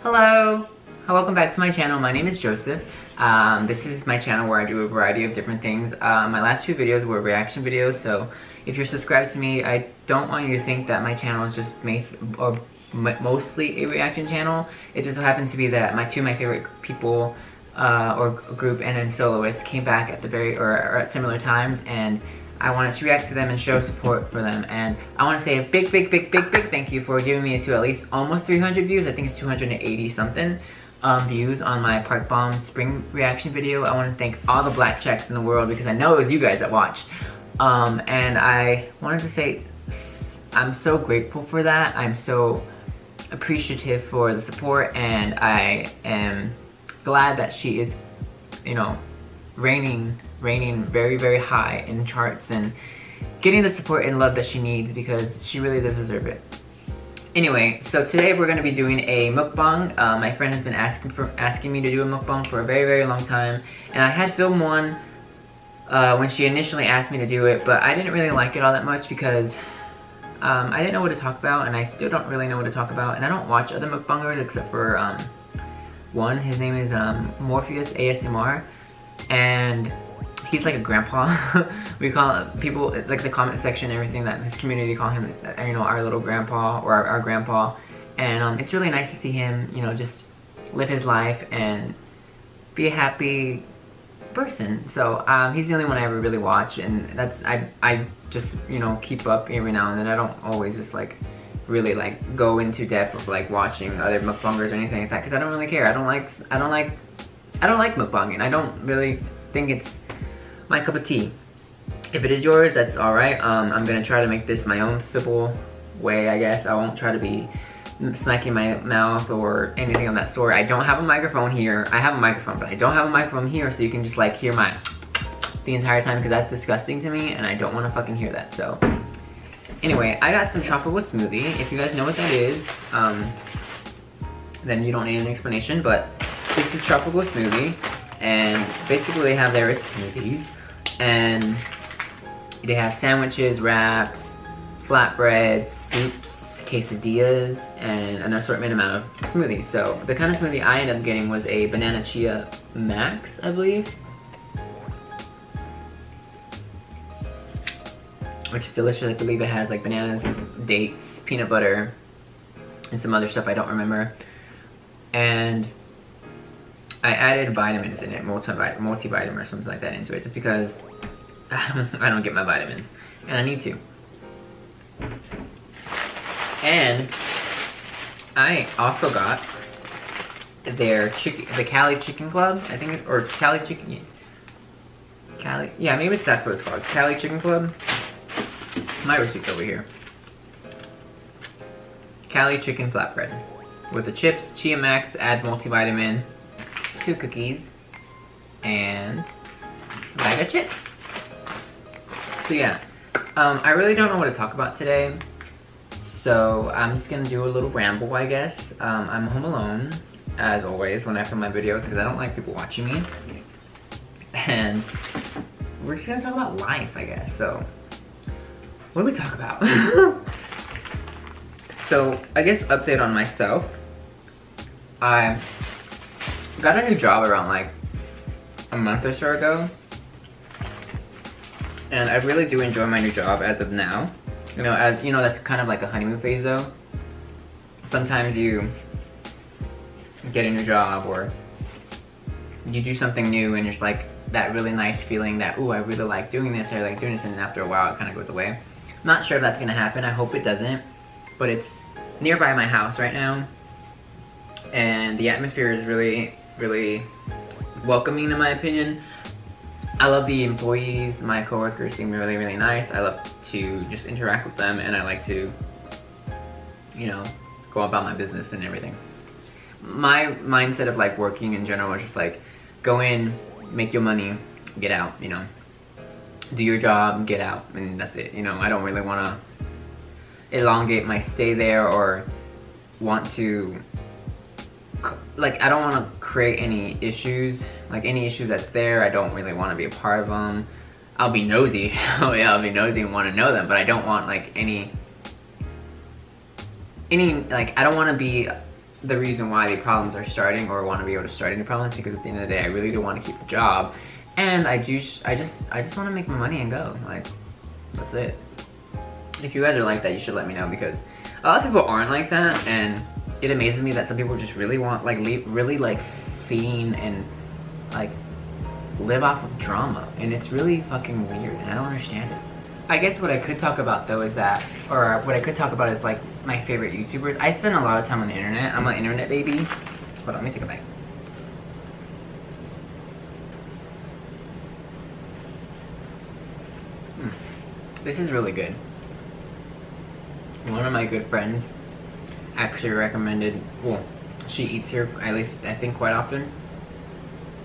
Hello! Welcome back to my channel. My name is Joseph. This is my channel where I do a variety of different things. My last two videos were reaction videos, so if you're subscribed to me, I don't want you to think that my channel is just mostly a reaction channel. It just so happens to be that my favorite people or group and then soloists came back at or at similar times, and I wanted to react to them and show support for them. And I want to say a big thank you for giving me to at least almost 300 views. I think it's 280 something views on my Park Bomb spring reaction video. I want to thank all the black checks in the world because I know it was you guys that watched. And I wanted to say I'm so grateful for that. I'm so appreciative for the support, and I am glad that she is, you know, reigning very high in charts and getting the support and love that she needs, because she really does deserve it. Anyway, so today we're going to be doing a mukbang. My friend has been asking me to do a mukbang for a very long time, and I had filmed one when she initially asked me to do it, but I didn't really like it all that much because I didn't know what to talk about, and I still don't really know what to talk about, and I don't watch other mukbangers except for one. His name is Morpheus ASMR, and he's like a grandpa. We call it, people, like the comment section and everything, that his community call him, you know, our little grandpa, or our grandpa. And it's really nice to see him, you know, just live his life and be a happy person. So he's the only one I ever really watch, and that's, I just, you know, keep up every now and then. I don't always just like really like go into depth of like watching other mukbangers or anything like that, because I don't really care. I don't like mukbanging. I don't really think it's my cup of tea. If it is yours, that's alright. I'm gonna try to make this my own simple way, I guess. I won't try to be smacking my mouth or anything of that sort. I don't have a microphone here. I have a microphone, but I don't have a microphone here, so you can just like hear my the entire time, because that's disgusting to me and I don't want to fucking hear that. So anyway, I got some tropical smoothie. If you guys know what that is, then you don't need an explanation, but this is tropical smoothie, and basically they have their smoothies, and they have sandwiches, wraps, flatbreads, soups, quesadillas, and an assortment amount of smoothies. So the kind of smoothie I ended up getting was a banana chia max, I believe, which is delicious. I believe it has like bananas, dates, peanut butter, and some other stuff I don't remember. And I added vitamins in it, multivitamin or something like that into it, just because I don't get my vitamins, and I need to. And I also got their the Cali Chicken Club, I think, or Cali Chicken, Cali, yeah, maybe that's what it's called, Cali Chicken Club. My receipt's over here. Cali Chicken Flatbread with the chips, Chia Max, add multivitamin, 2 cookies, and a bag of chips. So yeah, I really don't know what to talk about today, so I'm just gonna do a little ramble, I guess. I'm home alone, as always, when I film my videos, because I don't like people watching me. And we're just gonna talk about life, I guess. So, what do we talk about? So, I guess update on myself. I got a new job around like a month or so ago, and I really do enjoy my new job as of now. You know, as you know, that's kind of like a honeymoon phase though. Sometimes you get a new job or you do something new and it's like that really nice feeling that, ooh, I really like doing this, or I like doing this, and then after a while it kind of goes away. I'm not sure if that's gonna happen. I hope it doesn't, but it's nearby my house right now, and the atmosphere is really welcoming in my opinion. I love the employees. My coworkers seem really nice. I love to just interact with them, and I like to, you know, go about my business and everything. My mindset of like working in general is just like, go in, make your money, get out, you know. Do your job, get out, and that's it. You know, I don't really want to elongate my stay there or want to, like, I don't want to create any issues. Like, any issues that's there, I don't really want to be a part of them. I'll be nosy. Oh yeah, I'll be nosy and want to know them, but I don't want like any like, I don't want to be the reason why the problems are starting, or want to be able to start any problems, because at the end of the day, I really do want to keep the job, and I just want to make my money and go. Like, that's it. If you guys are like that, you should let me know, because a lot of people aren't like that, and it amazes me that some people just really want, like, really like fiend and like live off of drama, and it's really fucking weird, and I don't understand it. I guess what I could talk about though is that, or what I could talk about is like my favorite YouTubers. I spend a lot of time on the internet. I'm an internet baby. Hold on, let me take a bite. This is really good. One of my good friends actually recommended, well, she eats here, at least I think quite often,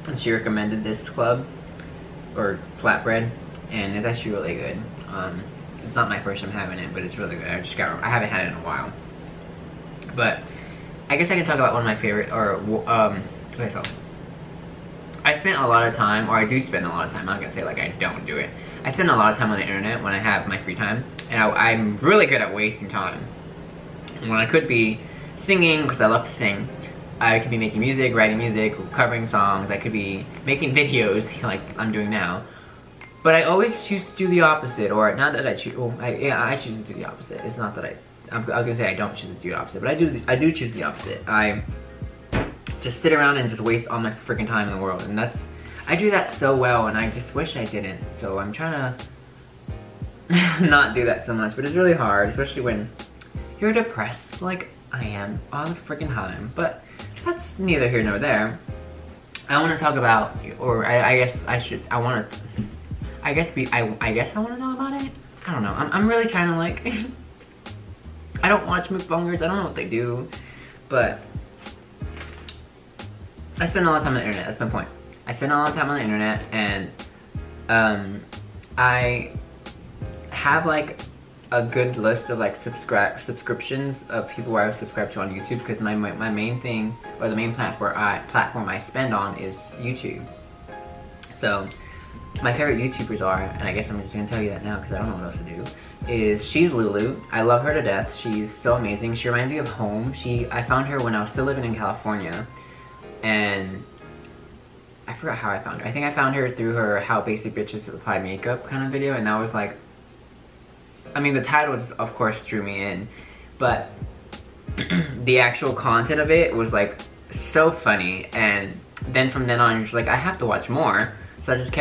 and she recommended this club, or Flatbread, and it's actually really good. It's not my first time having it, but it's really good. I haven't had it in a while. But I guess I can talk about one of my favorite, or okay, so I spent a lot of time, or I do spend a lot of time, I'm not gonna say like I don't do it. I spend a lot of time on the internet when I have my free time, and I'm really good at wasting time. When I could be singing, because I love to sing, I could be making music, writing music, covering songs, I could be making videos like I'm doing now. But I always choose to do the opposite, or not that I choose, well, I choose to do the opposite. It's not that I was gonna say I don't choose to do the opposite, but I do choose the opposite. I just sit around and just waste all my freaking time in the world, and I do that so well, and I just wish I didn't. So I'm trying to not do that so much, but it's really hard, especially when you're depressed like I am all the freaking time. But that's neither here nor there. I want to talk about, or I guess I want to talk about it. I don't know. I'm really trying to, like, I don't watch mukbangers. I don't know what they do, but I spend a lot of time on the internet. That's my point. I spend a lot of time on the internet, and I have like a good list of like subscriptions of people where I subscribe to on YouTube, because my main thing, or the main platform I spend on is YouTube. So my favorite YouTubers are, and I guess I'm just gonna tell you that now because I don't know what else to do, is she's Lulu. I love her to death. She's so amazing. She reminds me of home. I found her when I was still living in California, and I forgot how I found her. I think I found her through her How Basic Bitches Apply Makeup kind of video, and that was like, I mean, the title just of course drew me in, but the actual content of it was like so funny, and then from then on you're just like, I have to watch more. So I just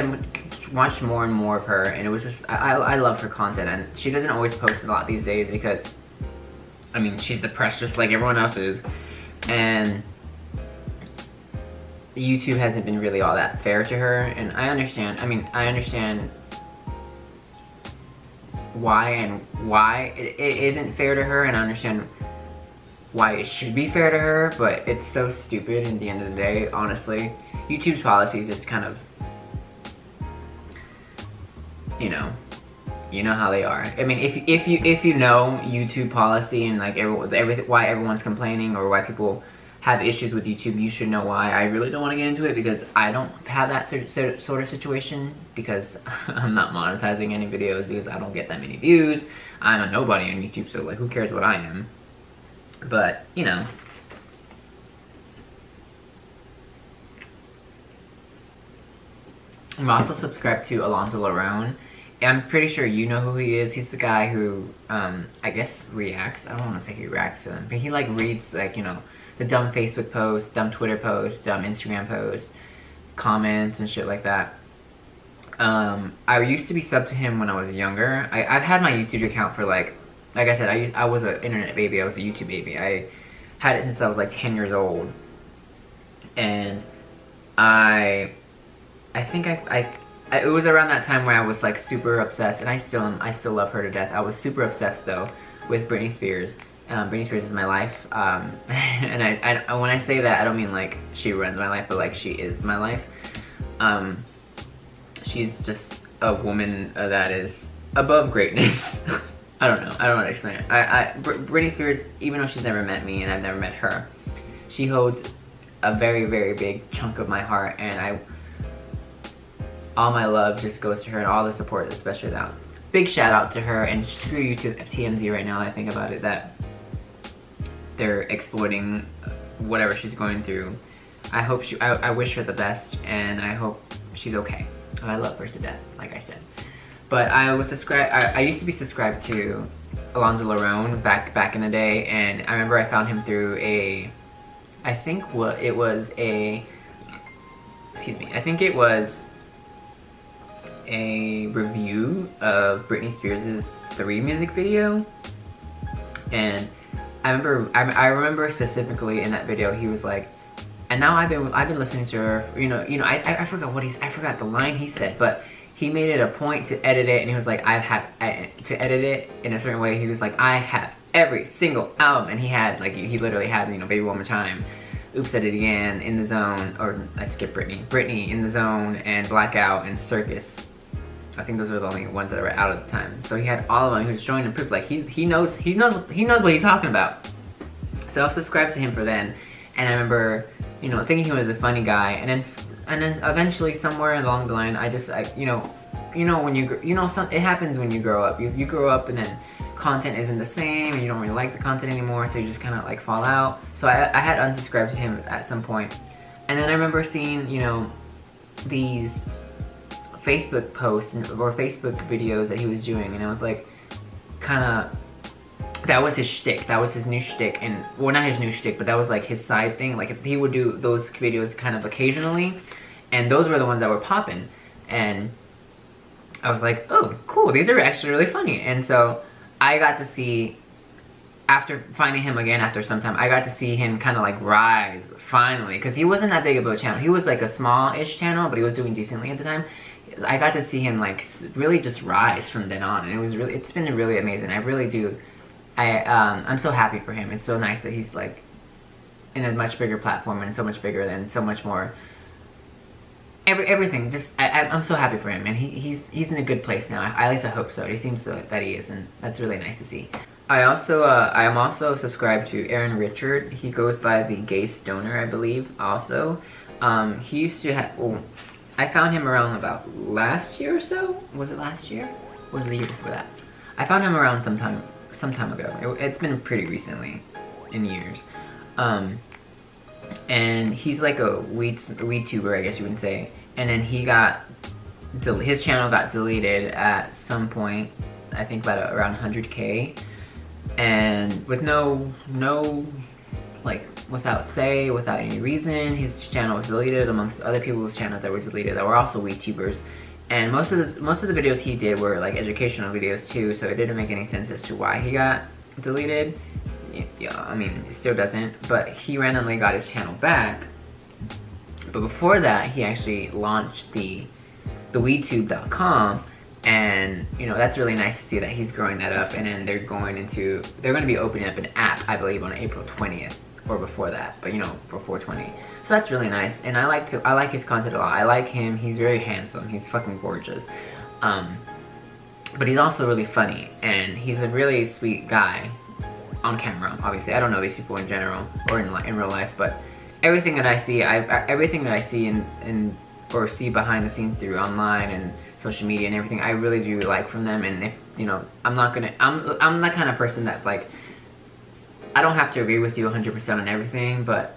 watched more and more of her, and it was just, I love her content, and she doesn't always post a lot these days because, I mean, she's depressed just like everyone else is, and YouTube hasn't been really all that fair to her, and I understand why it isn't fair to her, and I understand why it should be fair to her, but it's so stupid at the end of the day, honestly. YouTube's policies just kind of, you know how they are. I mean, if you know YouTube policy and like why everyone's complaining, or why people have issues with YouTube, you should know why. I really don't want to get into it because I don't have that sort of situation, because I'm not monetizing any videos, because I don't get that many views. I'm a nobody on YouTube, so like who cares what I am? But, you know. I'm also subscribed to Alonzo Larone. I'm pretty sure you know who he is. He's the guy who, I guess reacts. I don't want to say he reacts to them, but he like reads like, the dumb Facebook posts, dumb Twitter posts, dumb Instagram posts, comments and shit like that. I used to be subbed to him when I was younger. I've had my YouTube account for like I said, I was an internet baby. I was a YouTube baby. I had it since I was like 10 years old, and I think it was around that time where I was like super obsessed, and I still love her to death. I was super obsessed though with Britney Spears. Britney Spears is my life, and when I say that, I don't mean like she runs my life, but like she is my life. She's just a woman that is above greatness. I don't know how to explain it. Britney Spears, even though she's never met me and I've never met her, she holds a very, very big chunk of my heart, and all my love just goes to her, and all the support, especially that. Big shout out to her, and screw you to TMZ right now. I think about it, that they're exploiting whatever she's going through. I wish her the best, and I hope she's okay. I love her to death, like I said. But I used to be subscribed to Alonzo Larone back in the day, and I remember I found him through I think it was a review of Britney Spears' 3 music video. And I remember specifically in that video, he was like, and now I've been listening to her, I forgot the line he said, but he made it a point to edit it, and he was like, to edit it in a certain way. He was like, I have every single album, and he literally had, Baby One More Time, Oops, Said It Again, In the Zone, or I skipped Britney, In the Zone, and Blackout, and Circus. I think those are the only ones that were out at the time. So he had all of them. He was showing them proof, like he knows what he's talking about. So I subscribed to him for then, and I remember, thinking he was a funny guy, and then eventually somewhere along the line, it happens when you grow up. You grow up, and then content isn't the same, and you don't really like the content anymore, so you just kind of like fall out. So I had unsubscribed to him at some point, and then I remember seeing, these Facebook posts or Facebook videos that he was doing, and it was like, that was his shtick. That was his new shtick, and well, not his new shtick, but that was like his side thing. Like he would do those videos kind of occasionally, and those were the ones that were popping. And I was like, oh, cool, these are actually really funny. And so I got to see, after finding him again after some time, I got to see him kind of like rise finally, because he wasn't that big of a channel. He was like a small-ish channel, but he was doing decently at the time. I got to see him like really just rise from then on, and it's been really amazing. I really do. I'm so happy for him. It's so nice that he's like in a much bigger platform, and so much bigger than so much more. Everything. Just I'm so happy for him, and he's in a good place now. At least I hope so. He seems that he is, and that's really nice to see. I am also subscribed to Aaron Richard. He goes by the Gay Stoner, I believe. Also, he used to have. Oh, I found him around about last year or so. Was it last year? Or was it the year before that? I found him around some time ago. It's been pretty recently, in years. And he's like a weed tuber, I guess you would say. And then his channel got deleted at some point. I think about around 100K. And with without any reason, his channel was deleted amongst other people's channels that were deleted that were also WeTubers. And most of the videos he did were like educational videos too, so it didn't make any sense as to why he got deleted. Yeah, I mean, it still doesn't, but he randomly got his channel back. But before that, he actually launched the WeTube.com, and that's really nice to see that he's growing that up. And then they're going to be opening up an app, I believe, on April 20th or before that, but for 420. So that's really nice, and I like his content a lot. I like him. He's very handsome. He's fucking gorgeous. But he's also really funny, and he's a really sweet guy on camera. Obviously, I don't know these people in general or in real life, but everything that I see, or see behind the scenes through online and social media and everything, I really do like from them. And if I'm that kind of person that's like, I don't have to agree with you 100% on everything, but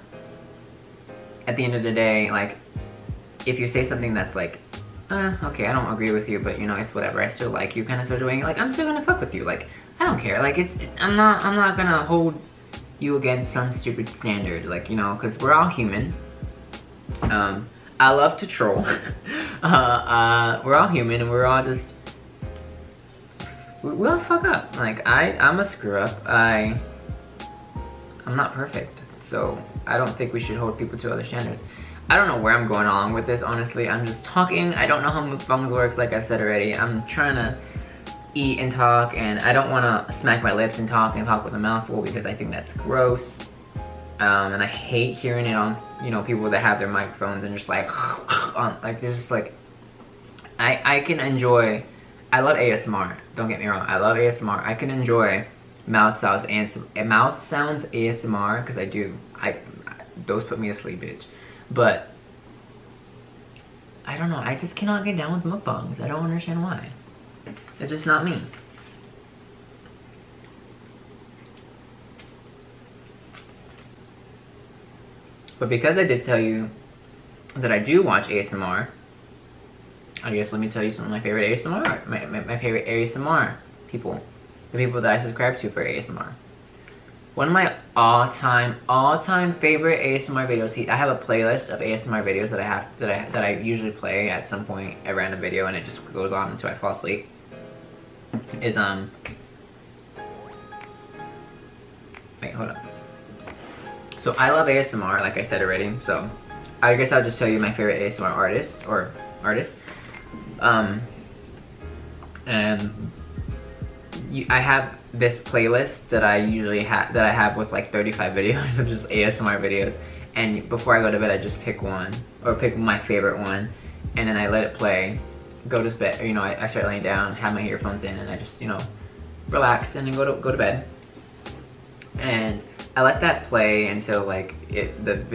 at the end of the day, like, if you say something that's like, okay, I don't agree with you, but it's whatever, I still like you, kind of sort of way, like, I'm still gonna fuck with you. Like, I don't care. Like, I'm not gonna hold you against some stupid standard, like, because we're all human. I love to troll. We're all human, and we're all just, we all fuck up. Like, I'm a screw up. I'm not perfect, so I don't think we should hold people to other standards. I don't know where I'm going along with this, honestly. I'm just talking. I don't know how mukbangs works, like I've said already. I'm trying to eat and talk, and I don't want to smack my lips and talk with a mouthful, because I think that's gross. And I hate hearing it on, people that have their microphones and just like, like, there's just like, I can enjoy, I love ASMR, don't get me wrong, I love ASMR. I can enjoy mouth sounds ASMR, because I do, those put me to sleep, bitch. But I don't know, I just cannot get down with mukbangs. I don't understand why. It's just not me. But because I did tell you that I do watch ASMR, I guess let me tell you some of my favorite ASMR, my favorite ASMR people, the people that I subscribe to for ASMR. One of my all-time favorite ASMR videos. See, I have a playlist of ASMR videos that I usually play at some point, a random video, and it just goes on until I fall asleep. Is wait, hold up. So I love ASMR, like I said already. So I guess I'll just tell you my favorite ASMR artists. And I have this playlist that I usually have with like 35 videos of just ASMR videos, and before I go to bed I just pick one, or pick my favorite one, and then I let it play, go to bed, you know, I start laying down, have my earphones in, and I just, you know, relax and then go to bed. And I let that play until like the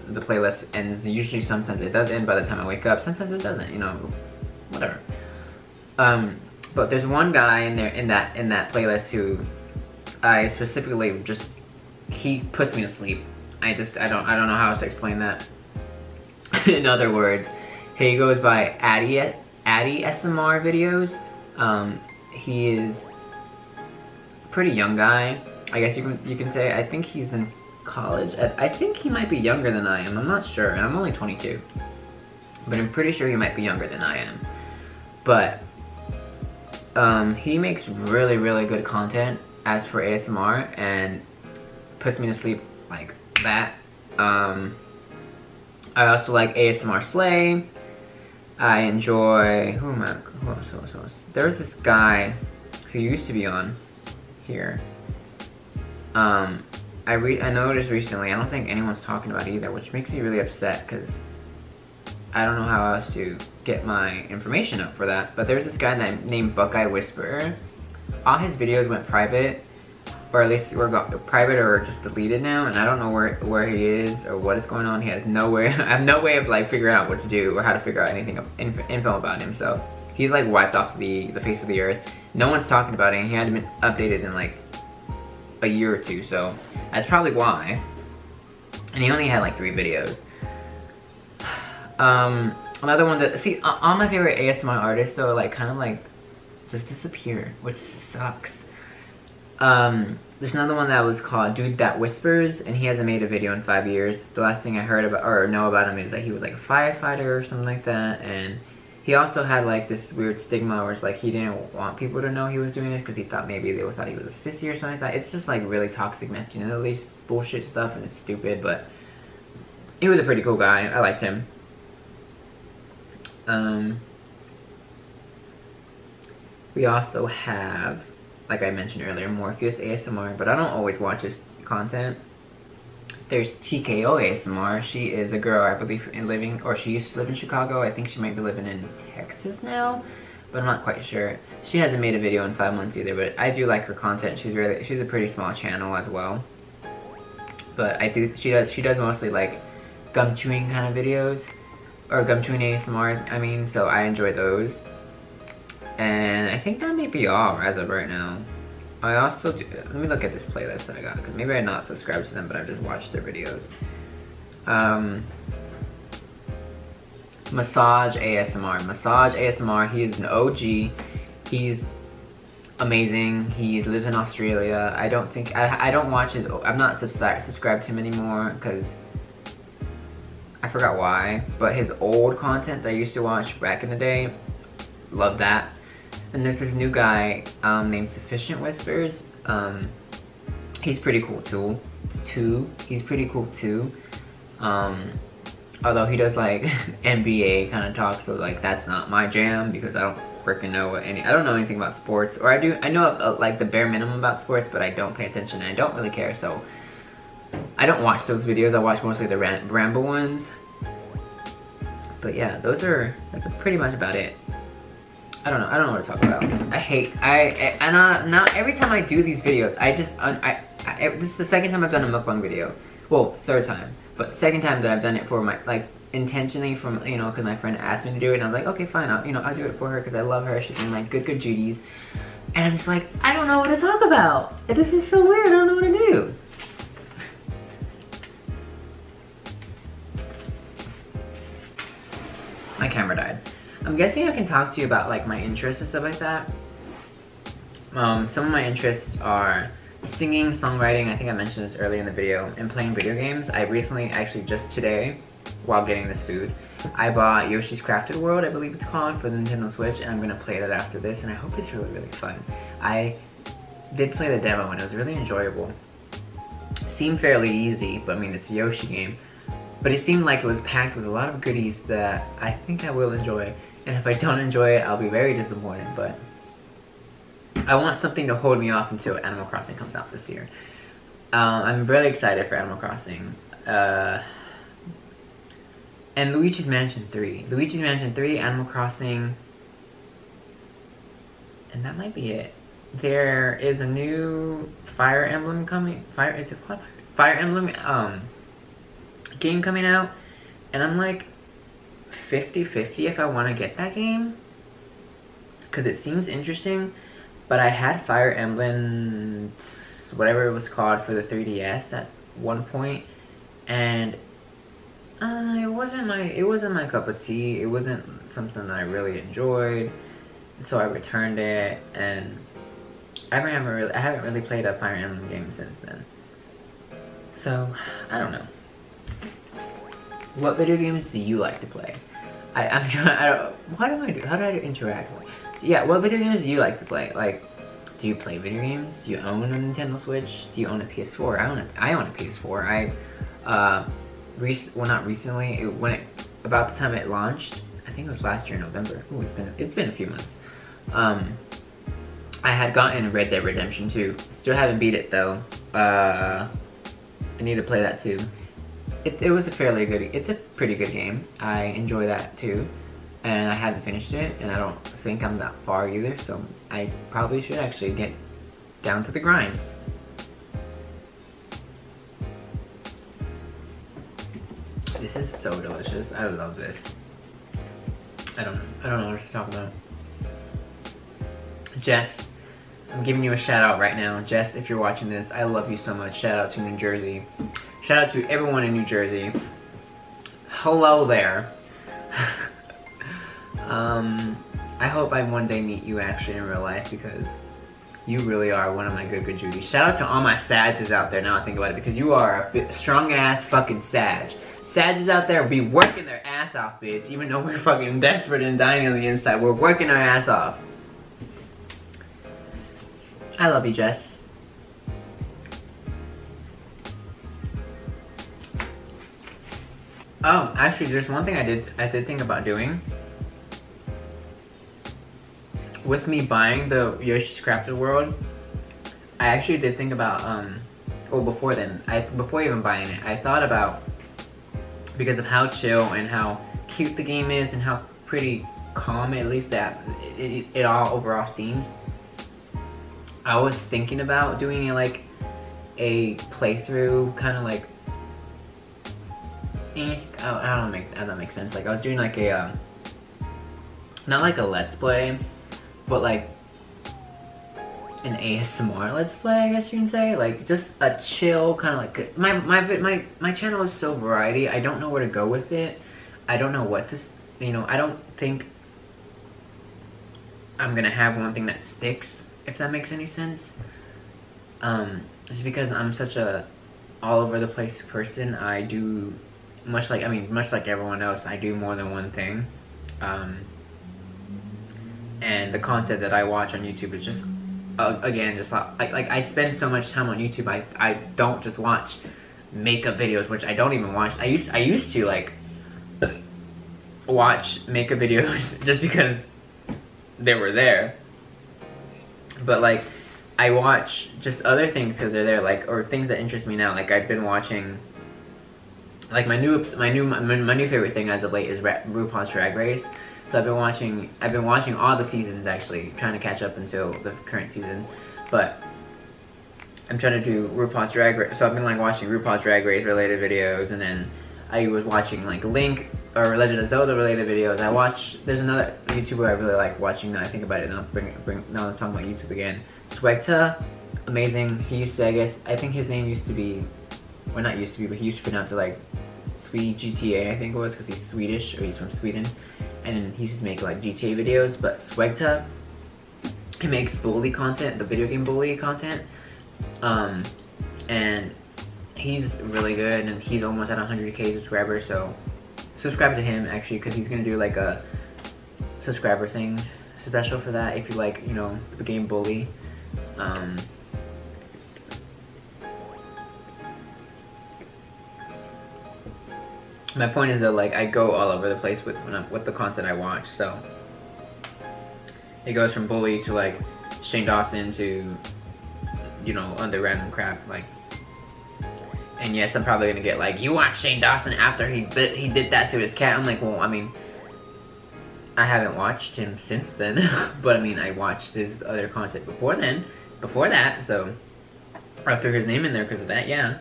playlist ends. Usually sometimes it does end by the time I wake up, sometimes it doesn't, you know, whatever. But there's one guy in there in that playlist who I specifically just, he puts me to sleep. I don't know how else to explain that. In other words, he goes by Addy SMR videos. He is a pretty young guy, I guess you can say. I think he's in college. I think he might be younger than I am. I'm not sure, and I'm only 22. But I'm pretty sure he might be younger than I am. But he makes really good content as for ASMR, and puts me to sleep like that. I also like ASMR Slay. I enjoy, who else? There's this guy who used to be on here. I noticed recently, I don't think anyone's talking about it either, which makes me really upset because I don't know how else to get my information up for that. But there's this guy named Buckeye Whisperer. All his videos went private, or at least were private or just deleted now, and I don't know where he is or what is going on. He has nowhere. I have no way of like figuring out what to do or how to figure out anything info about him. So he's like wiped off the face of the earth. No one's talking about it, and he hadn't been updated in like a year or two. So that's probably why. And he only had like 3 videos. Another one that, see, all my favorite ASMR artists though, like kind of like just disappear, which sucks. There's another one that was called Dude That Whispers, and he hasn't made a video in 5 years. The last thing I heard about or know about him is that he was like a firefighter or something like that, and he also had like this weird stigma where it's like he didn't want people to know he was doing this because he thought maybe they thought he was a sissy or something like that. It's just like really toxic masculinity bullshit stuff, and it's stupid, but he was a pretty cool guy. I liked him. We also have, like I mentioned earlier, Morpheus ASMR, but I don't always watch his content. There's TKO ASMR. She is a girl, I believe, she used to live in Chicago. I think she might be living in Texas now, but I'm not quite sure. She hasn't made a video in 5 months either, but I do like her content. She's a pretty small channel as well. But she does mostly like gum chewing kind of videos, or gum chewing ASMRs, I mean, so I enjoy those. And I think that may be all as of right now. I also do, let me look at this playlist that I got, because maybe I'm not subscribed to them, but I've just watched their videos. Massage ASMR, he is an OG. He's amazing. He lives in Australia. I don't watch his, I'm not subscribed to him anymore, because I forgot why, but his old content that I used to watch back in the day, love that. And there's this new guy named Sufficient Whispers. He's pretty cool too. He's pretty cool too. Although he does like NBA kind of talk, so like that's not my jam because I don't freaking know I don't know anything about sports, or I know like the bare minimum about sports, but I don't pay attention and I don't really care, so I don't watch those videos. I watch mostly the Ramble ones. But yeah, that's pretty much about it. I don't know what to talk about. Now every time I do these videos, this is the second time I've done a mukbang video. Well, 3rd time, but 2nd time that I've done it for my, like, intentionally from, you know, because my friend asked me to do it, and I was like, okay, fine, I'll do it for her because I love her. She's in like good duties, and I'm just like, I don't know what to talk about. This is so weird. I don't know what to do. camera died. I'm guessing I can talk to you about like my interests and stuff like that. Some of my interests are singing, songwriting, I think I mentioned this earlier in the video, and playing video games. I recently, actually just today, while getting this food, I bought Yoshi's Crafted World, I believe it's called, for the Nintendo Switch, and I'm gonna play that after this, and I hope it's really, really fun. I did play the demo and it was really enjoyable. It seemed fairly easy, but I mean, it's a Yoshi game. But it seemed like it was packed with a lot of goodies that I think I will enjoy. And if I don't enjoy it, I'll be very disappointed, but I want something to hold me off until Animal Crossing comes out this year. I'm really excited for Animal Crossing. And Luigi's Mansion 3. Luigi's Mansion 3, Animal Crossing, and that might be it. There is a new Fire Emblem coming. Is it what? Fire Emblem game coming out, and I'm like 50-50 if I want to get that game, because it seems interesting. But I had Fire Emblem, whatever it was called, for the 3DS at one point, and it wasn't my cup of tea. It wasn't something that I really enjoyed, so I returned it, and I haven't really played a Fire Emblem game since then. So I don't know. What video games do you like to play? I'm trying. How do I interact? Yeah, what video games do you like to play? Like, do you play video games? Do you own a Nintendo Switch? Do you own a PS4? I own a PS4. Well, not recently. About the time it launched, I think it was last year in November. Ooh, it's been a few months. I had gotten Red Dead Redemption 2. Still haven't beat it though. I need to play that too. It was it's a pretty good game. I enjoy that too. And I haven't finished it, and I don't think I'm that far either, so I probably should actually get down to the grind. This is so delicious. I love this. I don't know what to talk about. Jess, I'm giving you a shout out right now. Jess, if you're watching this, I love you so much. Shout out to New Jersey. Shout out to everyone in New Jersey. Hello there. I hope I one day meet you actually in real life, because you really are one of my good Judies. Shout out to all my Sages out there, now I think about it, because you are a strong ass fucking Sag. Sages out there be working their ass off, bitch. Even though we're fucking desperate and dying on the inside, we're working our ass off. I love you, Jess. Oh, actually, there's one thing I did think about doing. With me buying the Yoshi's Crafted World, I actually did think about, well, before then, before even buying it, I thought about, because of how chill and how cute the game is and how pretty calm, at least that it all overall seems, I was thinking about doing like a playthrough, kind of like, I don't know if that makes sense. Like I was doing like a, not like a let's play, but like an ASMR let's play, I guess you can say. Like just a chill kind of like, my channel is so variety. I don't know where to go with it. I don't know what to, I don't think I'm gonna have one thing that sticks, if that makes any sense. Just because I'm such a all over the place person. I do much like everyone else, I do more than one thing. And the content that I watch on YouTube is just, again, just like I spend so much time on YouTube. I don't just watch makeup videos, which I don't even watch. I used to like watch makeup videos just because they were there. But like I watch just other things because they're there, like, or things that interest me now. Like I've been watching, like my new favorite thing as of late is RuPaul's Drag Race. So I've been watching all the seasons, actually, trying to catch up until the current season. But I'm trying to do RuPaul's Drag Race. So I've been like watching RuPaul's Drag Race related videos, and then I was watching like Link or Legend of Zelda related videos. There's another YouTuber I really like watching now I think about it. Now I'm talking about YouTube again. Swegta, amazing. He used to, I think his name used to be, well not used to be, but he used to pronounce it like Sweet GTA, I think it was, because he's Swedish, or he's from Sweden. and he used to make like GTA videos, but Swegta, he makes bully content, the video game bully content, and he's really good, and he's almost at 100K subscribers, so subscribe to him actually, because he's gonna do like a subscriber thing special for that if you like, you know, the game bully. My point is that like I go all over the place with the content I watch, so it goes from bully to like Shane Dawson to, you know, other random crap, like. And yes, I'm probably gonna get like, you watch Shane Dawson after he did that to his cat. I'm like, well, I mean, I haven't watched him since then, but I mean, I watched his other content before that, so I threw his name in there because of that, yeah.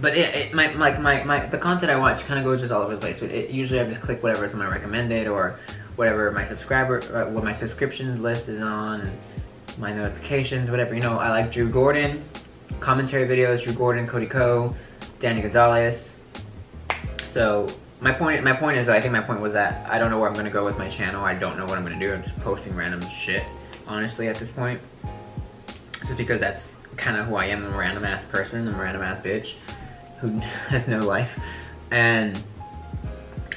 But the content I watch kind of goes just all over the place. Usually I just click whatever is on my recommended or whatever my what my subscriptions list is on, and my notifications, whatever. You know, I like Drew Gordon, commentary videos, Drew Gordon, Cody Ko, Danny Gonzalez. So my point is that I think my point was that I don't know where I'm gonna go with my channel. I don't know what I'm gonna do. I'm just posting random shit, honestly, at this point. Just because that's kind of who I am. I'm a random ass person. I'm a random ass bitch who has no life, and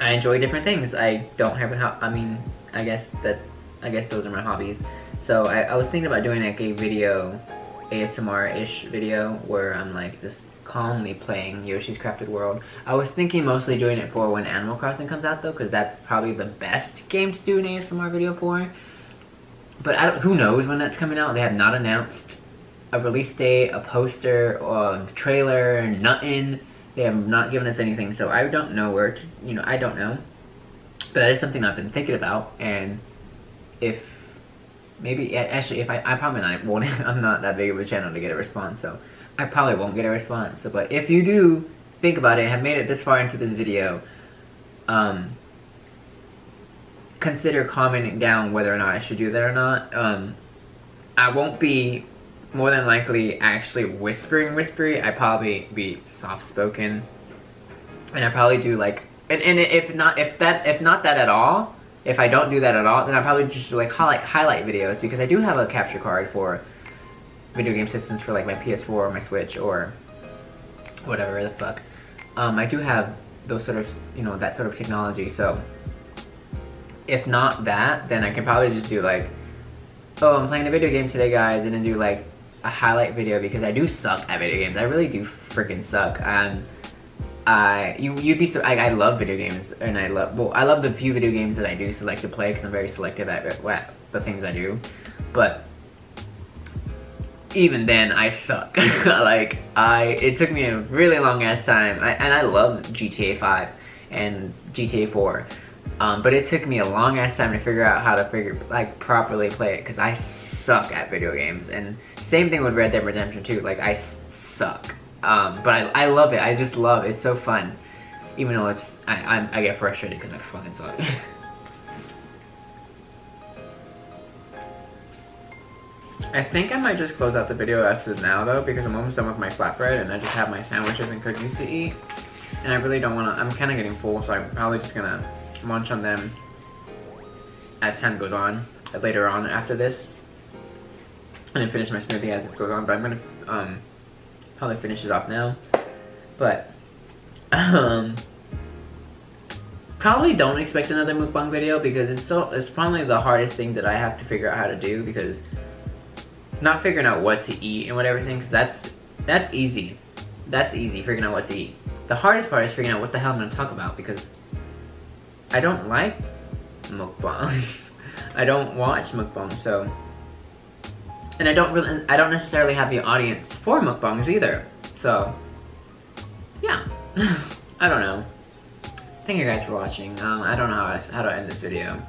I enjoy different things. I don't have I guess those are my hobbies. So I was thinking about doing like a video, ASMR-ish video, where I'm like just calmly playing Yoshi's Crafted World. I was thinking mostly doing it for when Animal Crossing comes out though, because that's probably the best game to do an ASMR video for. But who knows when that's coming out? They have not announced a release date, a poster, a trailer, nothing. They have not given us anything, so I don't know where to, you know, I don't know. But that is something I've been thinking about, and if I probably not won't. I'm not that big of a channel to get a response, so I probably won't get a response. So, but if you do think about it and have made it this far into this video, consider commenting down whether or not I should do that or not. I won't be more than likely actually whispery. I probably be soft spoken, and I probably do like, and if not that at all. If I don't do that at all, then I'll probably just do like highlight videos, because I do have a capture card for video game systems for like my PS4 or my Switch or whatever the fuck. I do have those sort of, you know, that sort of technology, so if not that, then I can probably just do like, oh, I'm playing a video game today, guys, and then do like a highlight video, because I do suck at video games. I really do freaking suck. I love video games, and I love the few video games that I do select to play, because I'm very selective at the things I do. But even then, I suck. Like, it took me a really long ass time, and I love GTA 5 and GTA 4. But it took me a long ass time to figure out how to properly play it, because I suck at video games. And same thing with Red Dead Redemption 2, like I suck. But I love it. I just love it. It's so fun, even though I get frustrated because I fucking suck. I think I might just close out the video as of now though, because I'm almost done with my flatbread and I just have my sandwiches and cookies to eat, and I really don't want to. I'm kind of getting full, so I'm probably just gonna munch on them as time goes on, later on after this, and then finish my smoothie as this goes on. But I'm gonna probably finish it off now. But probably don't expect another mukbang video, because it's probably the hardest thing that I have to figure out how to do, because not figuring out what to eat and whatever thing, because that's easy. That's easy, figuring out what to eat. The hardest part is figuring out what the hell I'm gonna talk about, because I don't like mukbangs. I don't watch mukbangs, so, and I don't necessarily have the audience for mukbangs either. So yeah. I don't know. Thank you guys for watching. I don't know how to end this video.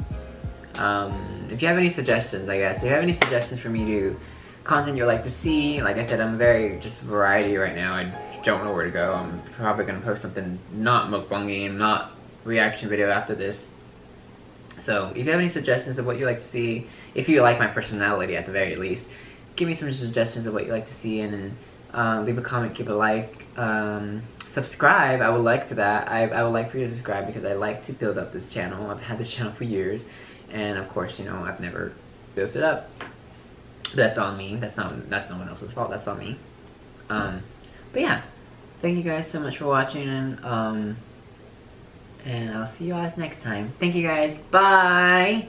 If you have any suggestions, I guess, if you have any suggestions for me to content you'd like to see, like I said, I'm very just variety right now. I just don't know where to go. I'm probably gonna post something not mukbang, not reaction video after this. So if you have any suggestions of what you like to see, if you like my personality at the very least, give me some suggestions of what you like to see, and then leave a comment, give a like, subscribe. I would like to that. I would like for you to subscribe because I like to build up this channel. I've had this channel for years, and of course, you know, I've never built it up. That's on me. That's no one else's fault. That's on me. But yeah, thank you guys so much for watching, and I'll see you guys next time. Thank you guys. Bye.